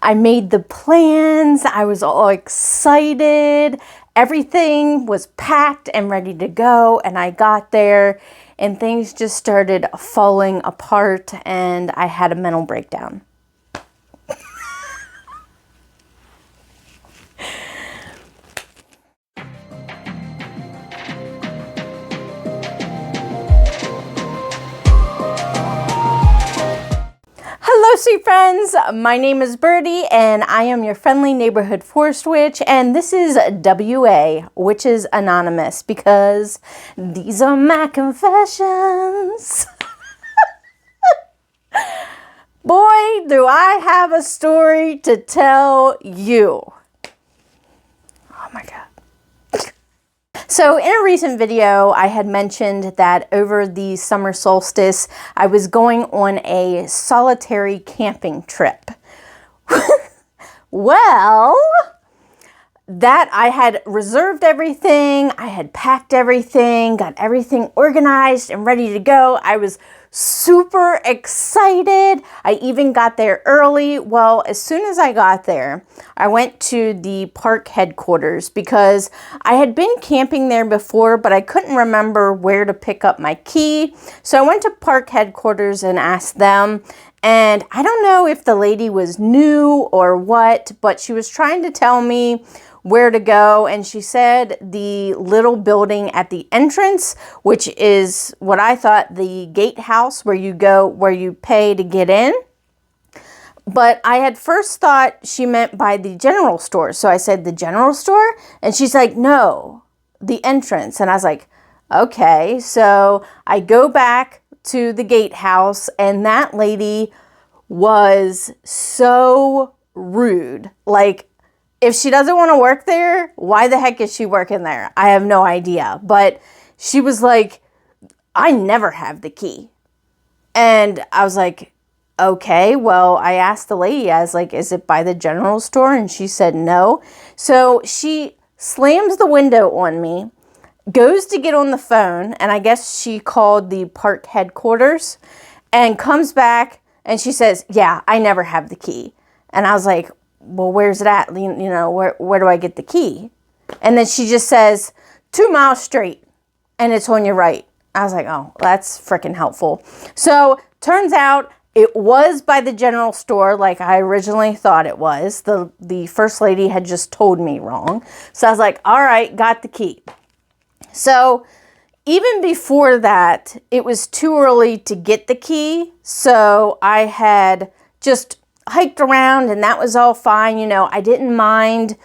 I made the plans. I was all excited. Everything was packed and ready to go. And I got there and things just started falling apart and I had a mental breakdown. Hello, sweet friends. My name is Birdie, and I am your friendly neighborhood forest witch, and this is WA, Witches Anonymous, because these are my confessions. Boy, do I have a story to tell you. Oh my God. So in a recent video, I had mentioned that over the summer solstice, I was going on a solitary camping trip. Well, that I had reserved everything, I had packed everything, got everything organized and ready to go. I was super excited. I even got there early. Well, as soon as I got there, I went to the park headquarters because I had been camping there before, but I couldn't remember where to pick up my key. So I went to park headquarters and asked them. And I don't know if the lady was new or what, but she was trying to tell me where to go, and she said the little building at the entrance, which is what I thought the gatehouse where you go, where you pay to get in. But I had first thought she meant by the general store. So I said, the general store? And she's like, no, the entrance. And I was like, okay. So I go back to the gatehouse, and that lady was so rude. Like, if she doesn't want to work there, why the heck is she working there? I have no idea. But she was like, I never have the key. And I was like, okay, well, I asked the lady, I was like, is it by the general store? And she said no. So she slams the window on me, goes to get on the phone, and I guess she called the park headquarters, and comes back and she says, yeah, I never have the key. And I was like, well, where's it at? You know, where do I get the key? And then she just says, 2 miles straight, and it's on your right. I was like, oh, that's freaking helpful. So turns out it was by the general store like I originally thought it was. The first lady had just told me wrong. So I was like, all right, got the key. So even before that, it was too early to get the key. So I had just hiked around and that was all fine. You know, I didn't mind,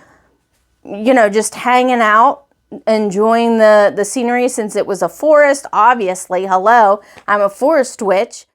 you know, just hanging out, enjoying the scenery since it was a forest. Obviously, hello, I'm a forest witch.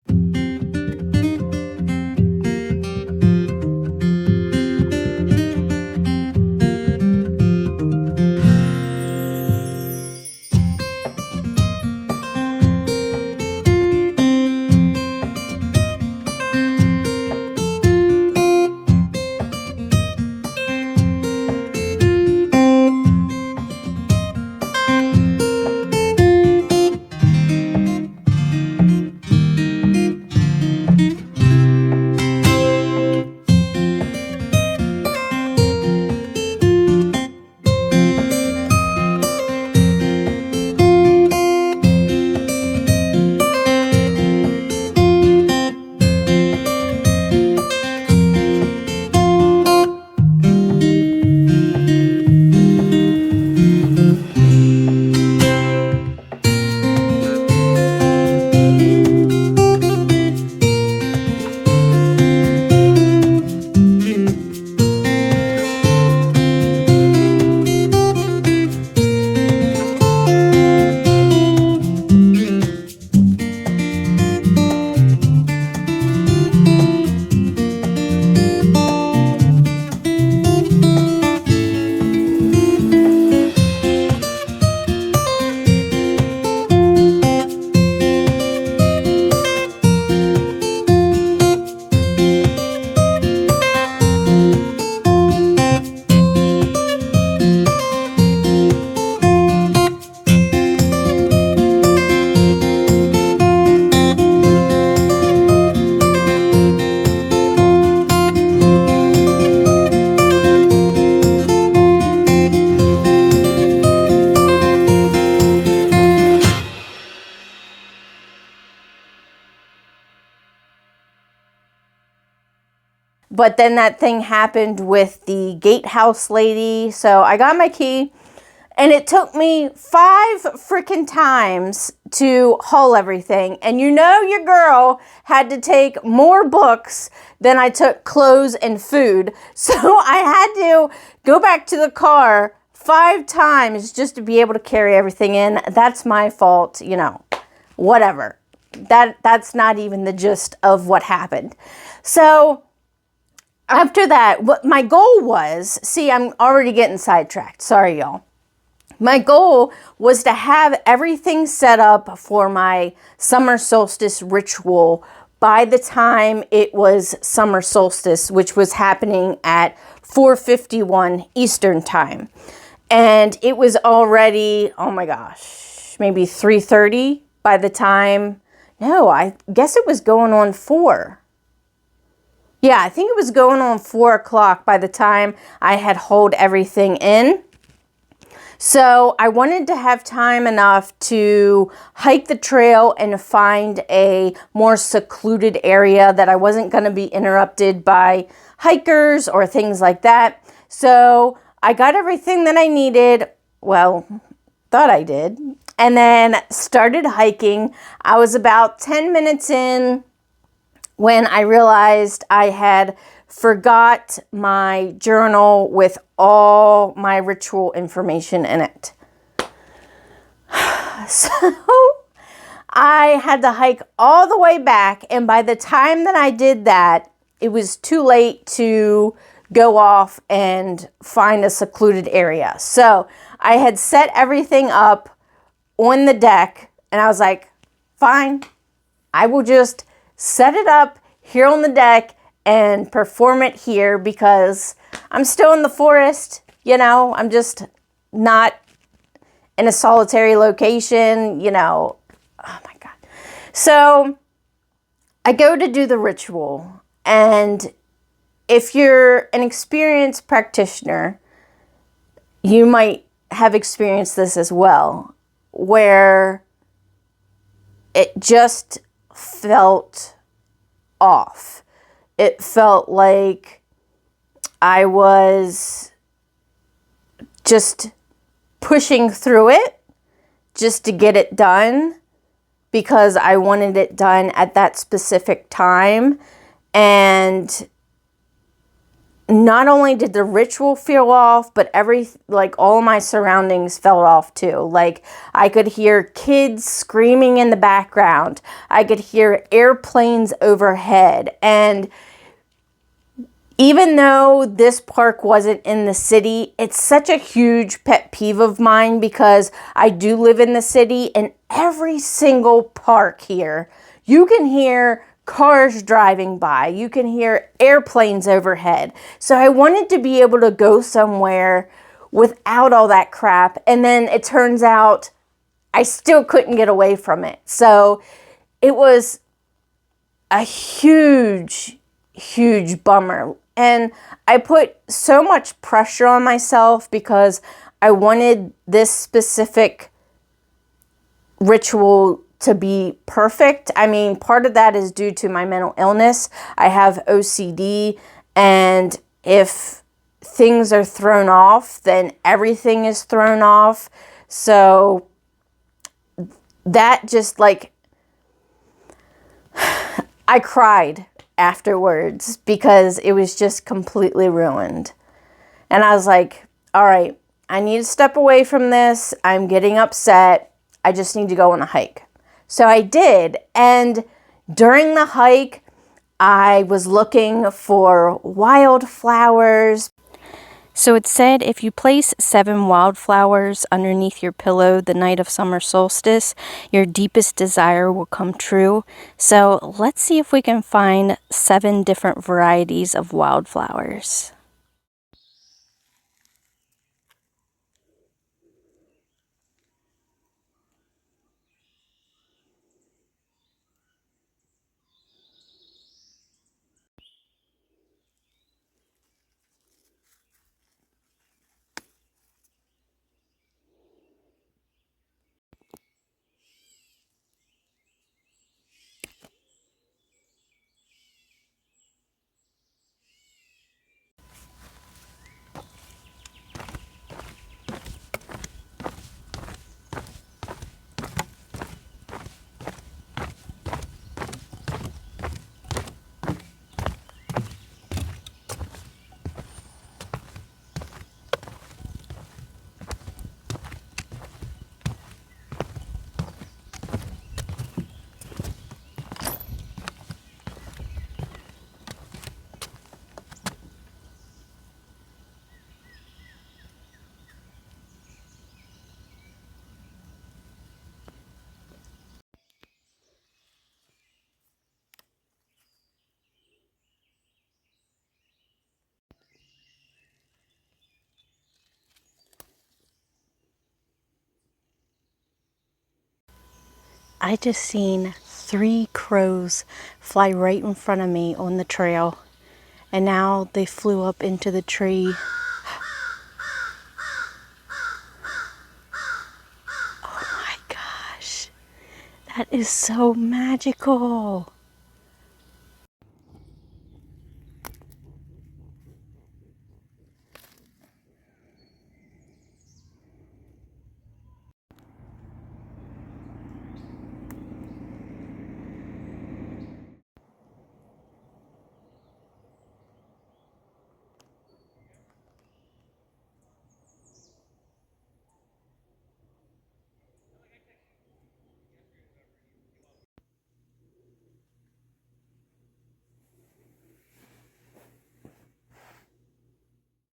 But then that thing happened with the gatehouse lady. So I got my key, and it took me 5 freaking times to haul everything. And you know your girl had to take more books than I took clothes and food. So I had to go back to the car 5 times just to be able to carry everything in. That's my fault, you know, whatever. That's not even the gist of what happened. So after that, what my goal was, see, I'm already getting sidetracked. Sorry, y'all. My goal was to have everything set up for my summer solstice ritual by the time it was summer solstice, which was happening at 4:51 Eastern time. And it was already, oh my gosh, maybe 3:30 by the time, no, I guess it was going on 4. Yeah, I think it was going on 4 o'clock by the time I had hauled everything in. So I wanted to have time enough to hike the trail and find a more secluded area that I wasn't going to be interrupted by hikers or things like that. So I got everything that I needed. Well, thought I did. And then started hiking. I was about 10 minutes in when I realized I had forgot my journal with all my ritual information in it. So I had to hike all the way back, and by the time that I did that, it was too late to go off and find a secluded area. So I had set everything up on the deck, and I was like, fine, I will just set it up here on the deck and perform it here because I'm still in the forest, you know, I'm just not in a solitary location, you know. Oh my God. So I go to do the ritual, and if you're an experienced practitioner, you might have experienced this as well, where it just felt off. It felt like I was just pushing through it just to get it done because I wanted it done at that specific time. And not only did the ritual feel off, but all my surroundings fell off too. Like I could hear kids screaming in the background. I could hear airplanes overhead. And even though this park wasn't in the city, it's such a huge pet peeve of mine because I do live in the city, and every single park here, you can hear cars driving by, you can hear airplanes overhead. So I wanted to be able to go somewhere without all that crap, and then it turns out I still couldn't get away from it. So it was a huge bummer. And I put so much pressure on myself because I wanted this specific ritual to be perfect. I mean, part of that is due to my mental illness. I have OCD, and if things are thrown off, then everything is thrown off. So that just like, I cried afterwards because it was just completely ruined. And I was like, all right, I need to step away from this. I'm getting upset. I just need to go on a hike. So I did. And during the hike, I was looking for wildflowers. So it said if you place 7 wildflowers underneath your pillow the night of summer solstice, your deepest desire will come true. So let's see if we can find 7 different varieties of wildflowers. I just seen 3 crows fly right in front of me on the trail. And now they flew up into the tree. Oh my gosh. That is so magical.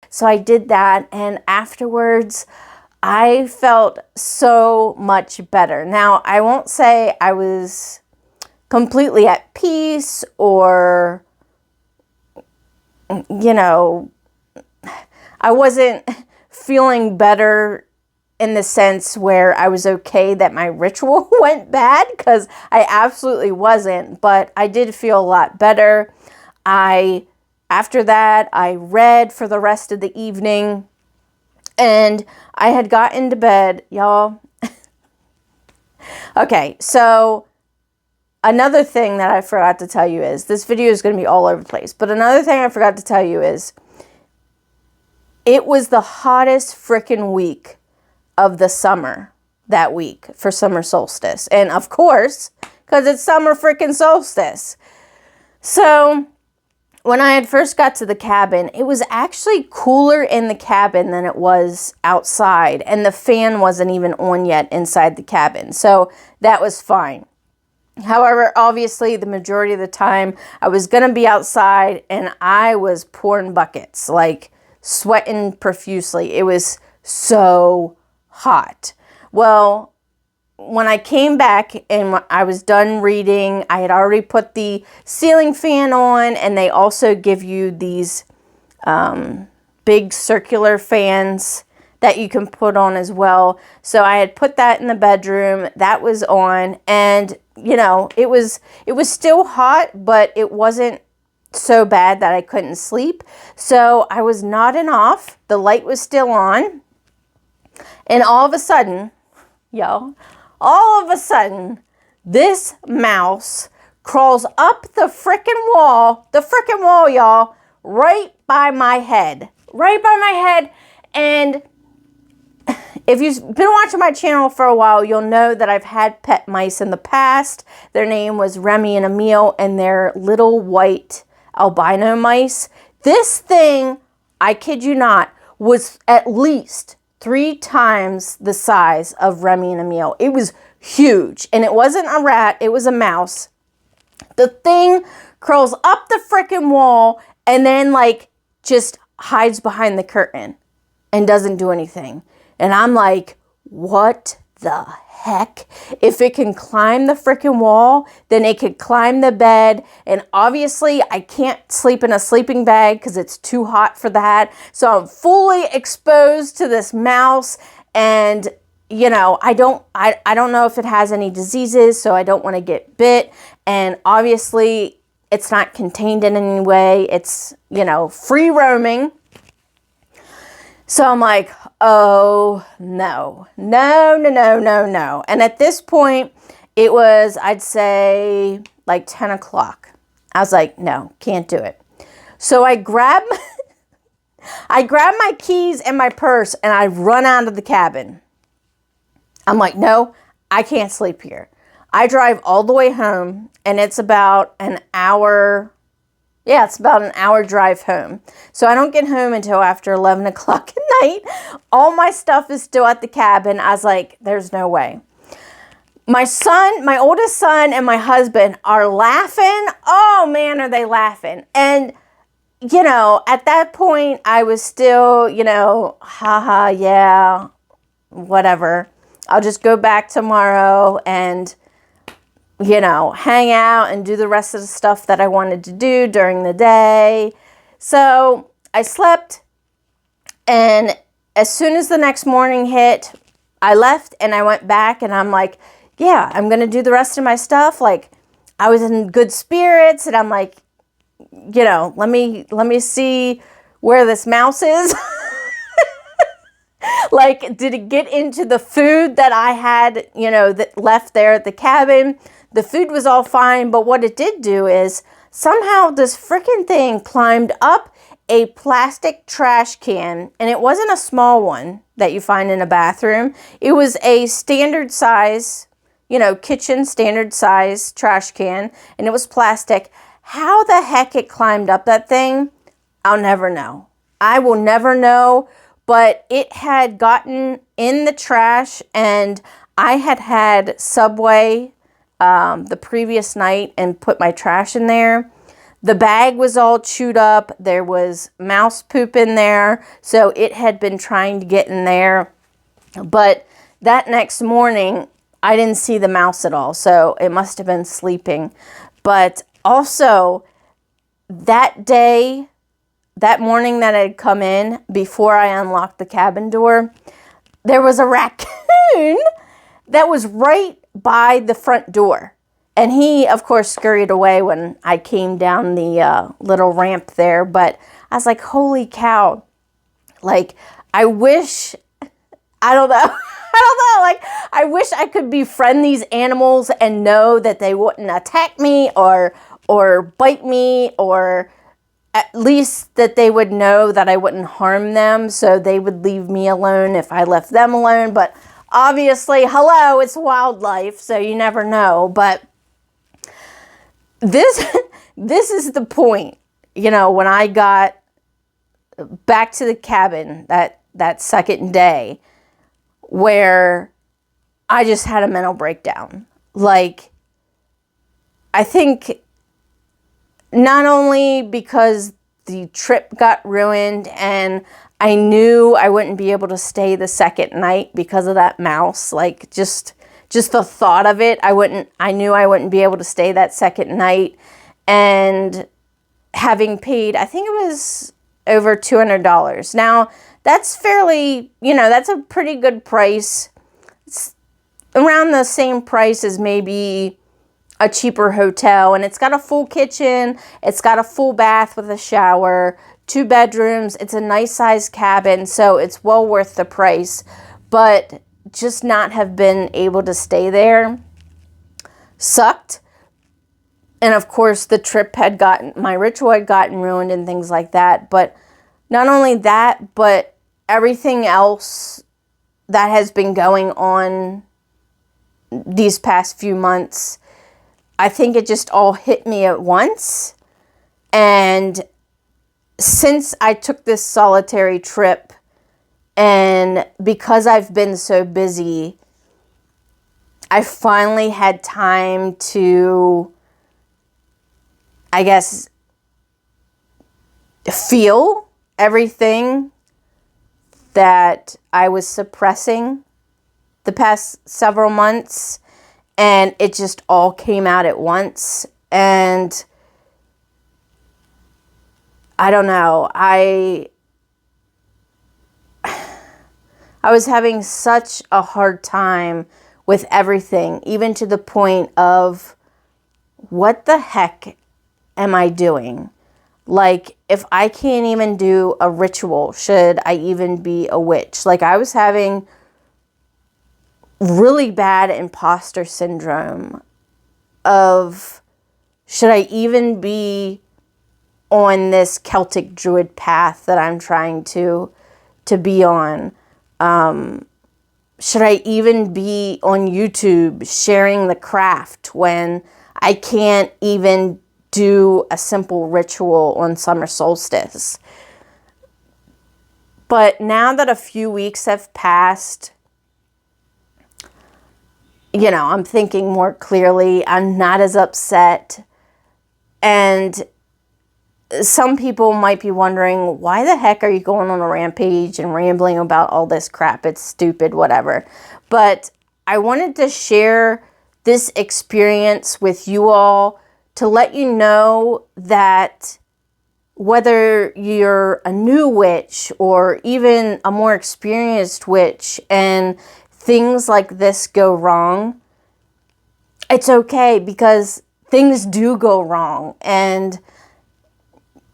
So I did that, and afterwards I felt so much better. Now, I won't say I was completely at peace or, you know, I wasn't feeling better in the sense where I was okay that my ritual went bad, because I absolutely wasn't, but I did feel a lot better. After that, I read for the rest of the evening, and I had got into bed, y'all. Okay, so another thing that I forgot to tell you is, this video is going to be all over the place, but another thing I forgot to tell you is, it was the hottest freaking week of the summer that week for summer solstice. And of course, because it's summer freaking solstice. So when I had first got to the cabin, it was actually cooler in the cabin than it was outside. And the fan wasn't even on yet inside the cabin. So that was fine. However, obviously, the majority of the time, I was going to be outside and I was pouring buckets, like sweating profusely. It was so hot. Well, when I came back and I was done reading, I had already put the ceiling fan on, and they also give you these big circular fans that you can put on as well. So I had put that in the bedroom. That was on, and you know, it was still hot, but it wasn't so bad that I couldn't sleep. So I was nodding off. The light was still on. And all of a sudden, all of a sudden, this mouse crawls up the frickin' wall, y'all, right by my head. And if you've been watching my channel for a while, you'll know that I've had pet mice in the past. Their name was Remy and Emile, and they're little white albino mice. This thing, I kid you not, was at least 3 times the size of Remy and Emile. It was huge, and it wasn't a rat, it was a mouse. The thing crawls up the frickin' wall and then like just hides behind the curtain and doesn't do anything. And I'm like, what the heck? If it can climb the frickin' wall, then it could climb the bed. And obviously I can't sleep in a sleeping bag because it's too hot for that. So I'm fully exposed to this mouse, and you know, I don't know if it has any diseases, so I don't want to get bit. And obviously it's not contained in any way. It's, you know, free roaming. So I'm like, oh no. And at this point, it was, I'd say, like 10 o'clock. I was like, no, can't do it. So I grab my keys and my purse, and I run out of the cabin. I'm like, no, I can't sleep here. I drive all the way home, and it's about an hour. Yeah, it's about an hour drive home. So I don't get home until after 11 o'clock at night. All my stuff is still at the cabin. I was like, there's no way. My oldest son and my husband are laughing. Oh man, are they laughing. And, you know, at that point I was still, you know, haha, yeah, whatever. I'll just go back tomorrow and, you know, hang out and do the rest of the stuff that I wanted to do during the day. So I slept, and as soon as the next morning hit, I left and I went back, and I'm like, yeah, I'm going to do the rest of my stuff. Like, I was in good spirits, and I'm like, let me see where this mouse is. Like, did it get into the food that I had, that left there at the cabin? The food was all fine, but what it did do is somehow this freaking thing climbed up a plastic trash can, and it wasn't a small one that you find in a bathroom. It was a standard size, kitchen standard size trash can, and it was plastic. How the heck it climbed up that thing, I'll never know. I will never know, but it had gotten in the trash, and I had Subway the previous night and put my trash in there. The bag was all chewed up. There was mouse poop in there, so it had been trying to get in there. But that next morning, I didn't see the mouse at all, so it must have been sleeping. But also, that day, that morning that I had come in, before I unlocked the cabin door, there was a raccoon that was right by the front door. And he, of course, scurried away when I came down the little ramp there. But I was like, holy cow. Like, I wish, I don't know. I don't know. Like, I wish I could befriend these animals and know that they wouldn't attack me or bite me, or at least that they would know that I wouldn't harm them, so they would leave me alone if I left them alone. But obviously, hello, it's wildlife, so you never know. But this is the point, when I got back to the cabin that second day, where I just had a mental breakdown. Like, I think not only because the trip got ruined and I knew I wouldn't be able to stay the second night because of that mouse, like just the thought of it, I knew I wouldn't be able to stay that second night. And having paid, I think it was over $200. Now, that's fairly, that's a pretty good price. It's around the same price as maybe a cheaper hotel, and it's got a full kitchen, it's got a full bath with a shower, 2 bedrooms, it's a nice sized cabin, so it's well worth the price. But just not have been able to stay there sucked. And of course, the trip my ritual had gotten ruined and things like that. But not only that, but everything else that has been going on these past few months, I think it just all hit me at once. And since I took this solitary trip, and because I've been so busy, I finally had time to, I guess, feel everything that I was suppressing the past several months, and it just all came out at once. And I don't know, I was having such a hard time with everything, even to the point of, what the heck am I doing? Like, if I can't even do a ritual, should I even be a witch? Like, I was having really bad imposter syndrome of, should I even be on this Celtic Druid path that I'm trying to be on? Should I even be on YouTube sharing the craft when I can't even do a simple ritual on summer solstice? But now that a few weeks have passed, I'm thinking more clearly. I'm not as upset. And some people might be wondering, why the heck are you going on a rampage and rambling about all this crap? It's stupid, whatever. But I wanted to share this experience with you all to let you know that whether you're a new witch or even a more experienced witch and things like this go wrong, it's okay, because things do go wrong and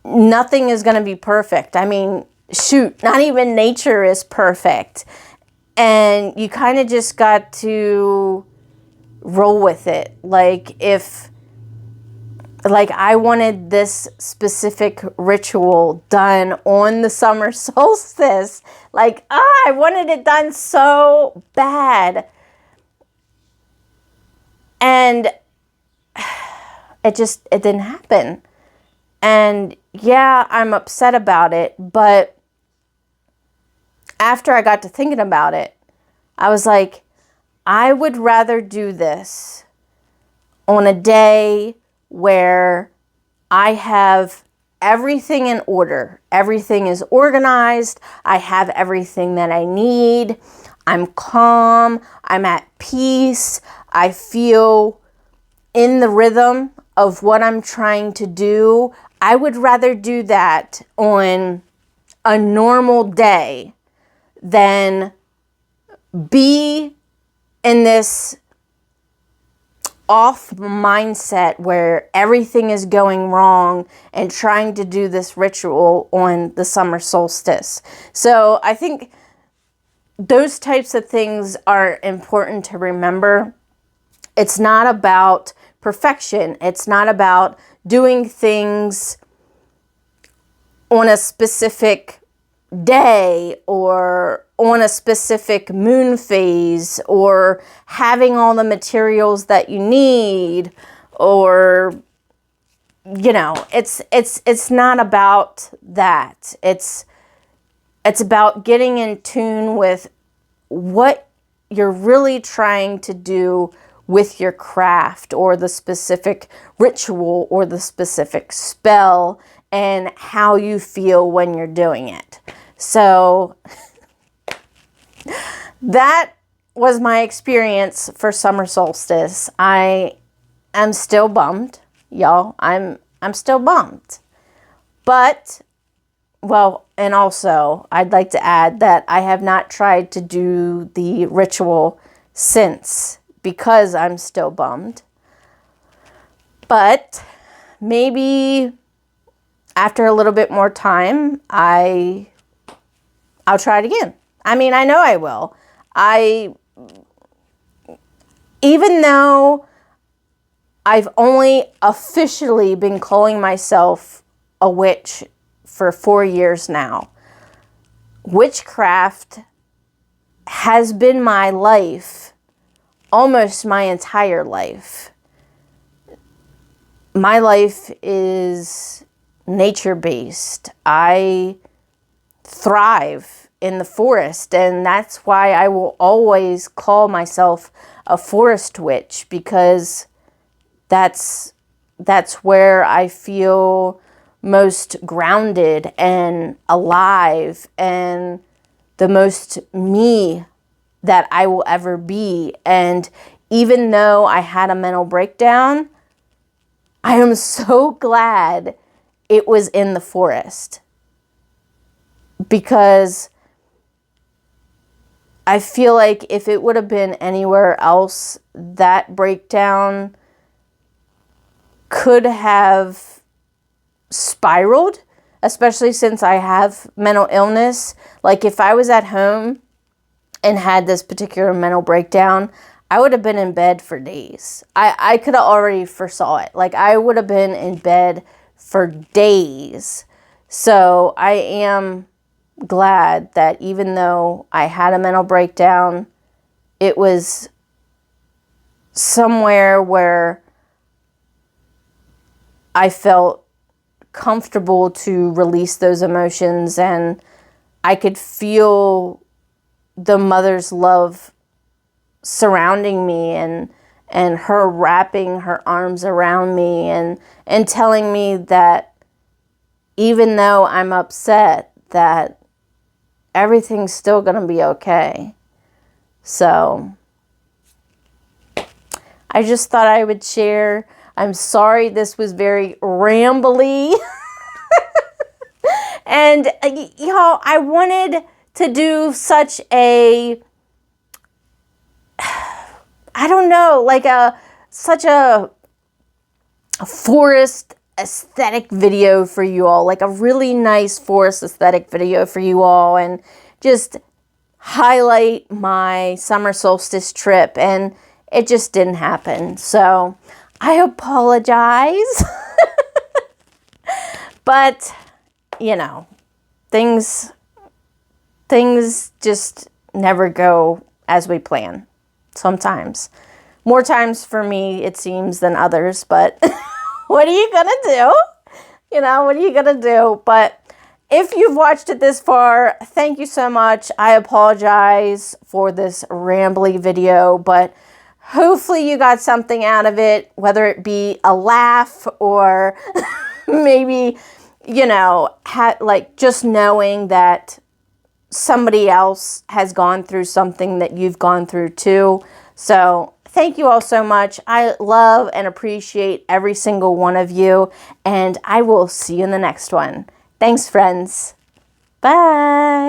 nothing is going to be perfect. I mean, shoot, not even nature is perfect. And you kind of just got to roll with it. Like I wanted this specific ritual done on the summer solstice. I wanted it done so bad. And it didn't happen. And yeah, I'm upset about it, but after I got to thinking about it, I was like, I would rather do this on a day where I have everything in order. Everything is organized. I have everything that I need. I'm calm. I'm at peace. I feel in the rhythm of what I'm trying to do. I would rather do that on a normal day than be in this off mindset where everything is going wrong and trying to do this ritual on the summer solstice. So I think those types of things are important to remember. It's not about perfection. It's not about doing things on a specific day or on a specific moon phase or having all the materials that you need, or it's not about that. It's about getting in tune with what you're really trying to do with your craft or the specific ritual or the specific spell, and how you feel when you're doing it. So that was my experience for summer solstice. I am still bummed, y'all. I'm still bummed. But, well, and also I'd like to add that I have not tried to do the ritual since, because I'm still bummed. But maybe after a little bit more time, I'll try it again. I mean, I know I will. Even though I've only officially been calling myself a witch for 4 years now, witchcraft has been my life almost my entire life. My life is nature-based. I thrive in the forest, and that's why I will always call myself a forest witch, because that's where I feel most grounded and alive and the most me that I will ever be. And even though I had a mental breakdown, I am so glad it was in the forest, because I feel like if it would have been anywhere else, that breakdown could have spiraled, especially since I have mental illness. Like if I was at home and had this particular mental breakdown, I would have been in bed for days. I could have already foresaw it. Like I would have been in bed for days. So I am glad that even though I had a mental breakdown, it was somewhere where I felt comfortable to release those emotions, and I could feel the mother's love surrounding me, and her wrapping her arms around me and telling me that even though I'm upset, that everything's still going to be okay. So I just thought I would share. I'm sorry this was very rambly. And y'all, I wanted to do such a, I don't know, like a such a forest aesthetic video for you all, like a really nice forest aesthetic video for you all, and just highlight my summer solstice trip, and it just didn't happen. So I apologize. But, you know, things just never go as we plan. Sometimes. More times for me, it seems, than others, but what are you gonna do? You know, what are you gonna do? But if you've watched it this far, thank you so much. I apologize for this rambly video, but hopefully you got something out of it, whether it be a laugh or maybe, you know, like just knowing that somebody else has gone through something that you've gone through too. So thank you all so much. I love and appreciate every single one of you, and I will see you in the next one. Thanks, friends. Bye.